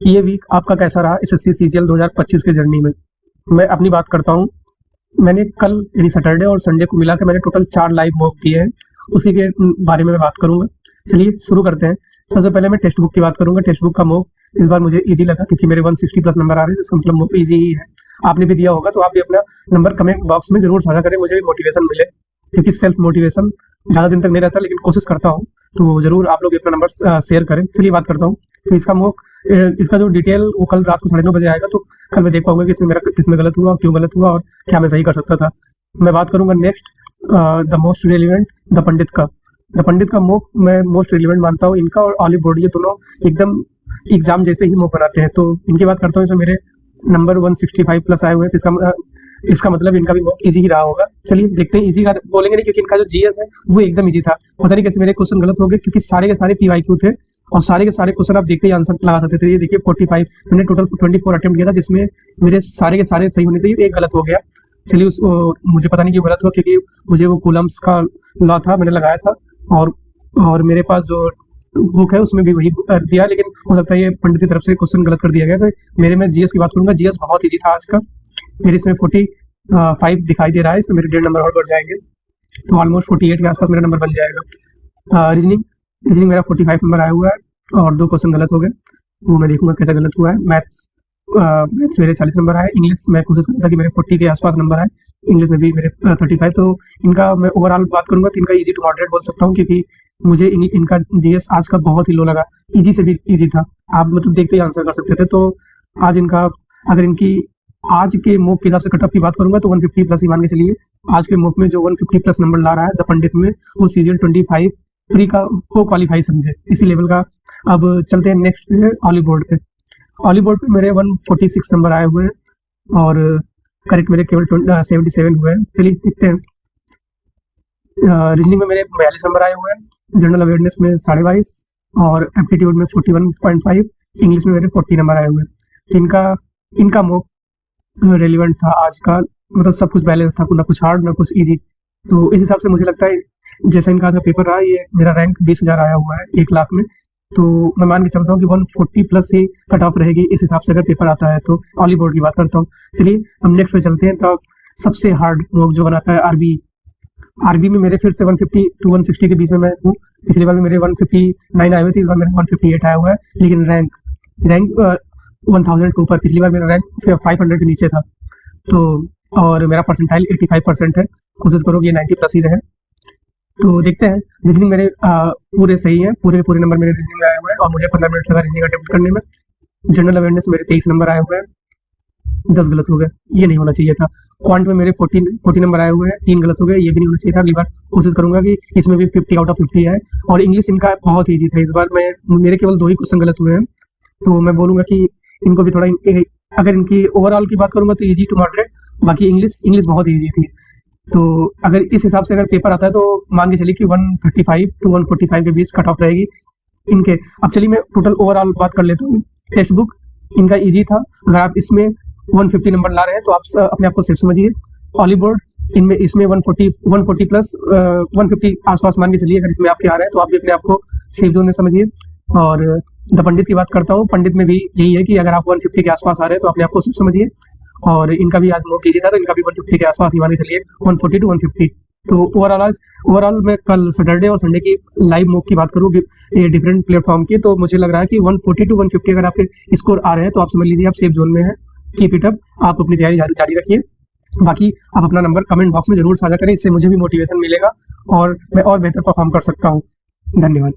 ये वीक आपका कैसा रहा एसएससी सीजीएल 2025 के जर्नी में। मैं अपनी बात करता हूँ। मैंने कल यानी सैटरडे और संडे को मिला के मैंने टोटल 4 लाइव मॉक दिए हैं, उसी के बारे में मैं बात करूँगा। चलिए शुरू करते हैं। सबसे पहले मैं टेक्स्ट बुक की बात करूँगा। टेक्स्ट बुक का मॉक इस बार मुझे ईजी लगा क्योंकि मेरे 160 प्लस नंबर आ रहे हैं, इसका मतलब मॉक ईजी ही है। आपने भी दिया होगा तो आप भी अपना नंबर कमेंट बॉक्स में जरूर साझा करें, मुझे भी मोटिवेशन मिले, क्योंकि सेल्फ मोटिवेशन ज़्यादा दिन तक नहीं रहता, लेकिन कोशिश करता हूँ, तो जरूर आप लोग अपना नंबर शेयर करें। चलिए बात करता हूँ। तो इसका मॉक, इसका जो डिटेल वो कल रात को 9:30 बजे आएगा, तो कल मैं देख पाऊंगा कि इसमें मेरा किसमें गलत हुआ, क्यों गलत हुआ और क्या मैं सही कर सकता था। मैं बात करूंगा next the most relevant the Pandit का। द पंडित का मॉक मैं मोस्ट रेलिवेंट मानता हूँ। इनका और ऑलिव बोर्ड ये दोनों एकदम एग्जाम जैसे ही मॉक बनाते हैं, तो इनकी बात करता हूँ। इसमें मेरे नंबर 165 प्लस आए हुए हैं, तो इसका मतलब इनका भी मॉक इजी ही रहा होगा। चलिए देखते हैं। इजी का बोलेंगे नहीं क्योंकि इनका जो जीएस है वो एकदम इजी था। पता नहीं कैसे मेरे क्वेश्चन गलत हो गए, क्योंकि सारे के सारे पीवाईक्यू थे और सारे के सारे क्वेश्चन आप देखते ही आंसर लगा सकते थे। ये देखिए 45, मैंने टोटल 24 अटेम्प्ट किया था, जिसमें मेरे सारे के सारे सही होने चाहिए, एक गलत हो गया। चलिए मुझे पता नहीं क्यों गलत हुआ, क्योंकि मुझे वो कूलम्स का लॉ था, मैंने लगाया था, और मेरे पास जो बुक है उसमें भी वही दिया, लेकिन हो सकता है ये पंडित की तरफ से क्वेश्चन गलत कर दिया गया। तो मेरे में जीएस की बात करूंगा। जीएस बहुत ईजी था आज का। मेरे इसमें 45 दिखाई दे रहा है, इसमें मेरे 1.5 नंबर और बढ़ जाएंगे, तो ऑलमोस्ट 48 के आसपास मेरा नंबर बन जाएगा। रीजनिंग मेरा 45 नंबर आया हुआ है और 2 क्वेश्चन गलत हो गए, वो मैं देखूंगा कैसा गलत हुआ है। मैथ्स मेरे 40 नंबर आए। इंग्लिश मैं कोशिश करता था कि मेरे 40 के आसपास नंबर आए, इंग्लिश में भी मेरे 35। तो इनका मैं ओवरऑल बात करूंगा तो इनका इजी टू मॉडरेट बोल सकता हूँ, क्योंकि मुझे इनका जीएस आज का बहुत ही लो लगा, इजी से भी इजी था, आप मतलब देखते ही आंसर कर सकते थे। तो आज इनका, अगर इनकी आज के मॉक के हिसाब से कट ऑफ की बात करूंगा तो 150 प्लस ही मान के चलिए। आज के मॉक में जो 150 प्लस नंबर ला रहा है द पंडित में, वो सीजीएल 25 प्री का को क्वालिफाई समझे, इसी लेवल का। अब चलते हैं नेक्स्ट ऑलिव बोर्ड पे। ऑलिव बोर्ड पे मेरे 146 नंबर आए हुए हैं और करेक्ट मेरे केवल 77 हुए हैं। चलिए देखते हैं। रीजनिंग में मेरे 42 नंबर आए हुए हैं, जनरल अवेयरनेस में 22.5 और एप्टीट्यूड में 41.5, इंग्लिश में मेरे 40 नंबर आए हुए हैं। तो इनका मॉक रेलिवेंट था आज का, मतलब सब कुछ बैलेंस था, ना कुछ हार्ड ना कुछ इजी। तो इस हिसाब से मुझे लगता है जैसा इनका आज का पेपर रहा, ये मेरा रैंक 20,000 आया हुआ है 1 लाख में, तो मैं मान के चलता हूँ कि 140 प्लस ही कट ऑफ रहेगी इस हिसाब से अगर पेपर आता है तो। ऑलिव बोर्ड की बात करता हूँ। चलिए हम नेक्स्ट पे चलते हैं। तो सबसे हार्ड मॉक जो बनाता है आरबी में मेरे फिर से 150 to 160 के बीच में मैं हूँ। पिछली बार में मेरे 159 आए हुए थे, इस बार मेरे 158 आया हुआ है, लेकिन रैंक 1000 के ऊपर। पिछली बार मेरा रैंक 500 के नीचे था, तो और मेरा परसेंटाइल 85% है। कोशिश करो कि ये 90 प्लस ही रहे। तो देखते हैं। रीजनिंग मेरे पूरे सही हैं, पूरे नंबर मेरे रीजनिंग में आए हुए हैं और मुझे 15 मिनट लगा रीजनिंग अटेम्प्ट करने में। जनरल अवेयरनेस में मेरे 23 नंबर आए हुए हैं, 10 गलत हो गए, ये नहीं होना चाहिए था। क्वांट में मेरे 40 नंबर आए हुए हैं, 3 गलत हो गए, ये भी नहीं होना चाहिए था। अगली बार कोशिश करूंगा कि इसमें भी 50 आउट ऑफ 50 है। और इंग्लिश इनका बहुत ईजी था, इस बार मेरे केवल 2 ही क्वेश्चन गलत हुए हैं, तो मैं बोलूँगा कि इनको भी थोड़ा, अगर इनकी ओवरऑल की बात करूँगा तो ईजी टू मॉडरेट, बाकी इंग्लिश बहुत ईजी थी। तो अगर इस हिसाब से अगर पेपर आता है तो मान के चलिए कि 135 to 145 के बीच कट ऑफ रहेगी इनके। अब चलिए मैं टोटल ओवरऑल बात कर लेता हूँ। टेक्स्ट बुक इनका इजी था, अगर आप इसमें 150 नंबर ला रहे हैं तो आप अपने आप को सेफ समझिए। ऑलिव बोर्ड इसमें 140 प्लस 150 आसपास मान के चलिए, अगर इसमें आपके आ रहे हैं तो आप भी अपने आप को सेफ जोन में समझिए। और द पंडित की बात करता हूँ। पंडित में भी यही है कि अगर आप 150 के आसपास आ रहे हैं तो अपने आप को सेफ समझिए। और इनका भी आज मॉक ईजी था, तो इनका भी 150 के आसपास ही मान के चलिए, 140 to 150। तो ओवरऑल मैं कल सैटरडे और संडे की लाइव मॉक की बात करूँ ये डिफरेंट प्लेटफॉर्म की, तो मुझे लग रहा है कि 140 to 150 अगर आपके स्कोर आ रहे हैं तो आप समझ लीजिए आप सेफ जोन में हैं। कीप इट अप, आप अपनी तैयारी जारी रखिए। बाकी आप अपना नंबर कमेंट बॉक्स में जरूर साझा करें, इससे मुझे भी मोटिवेशन मिलेगा और मैं और बेहतर परफॉर्म कर सकता हूँ। धन्यवाद।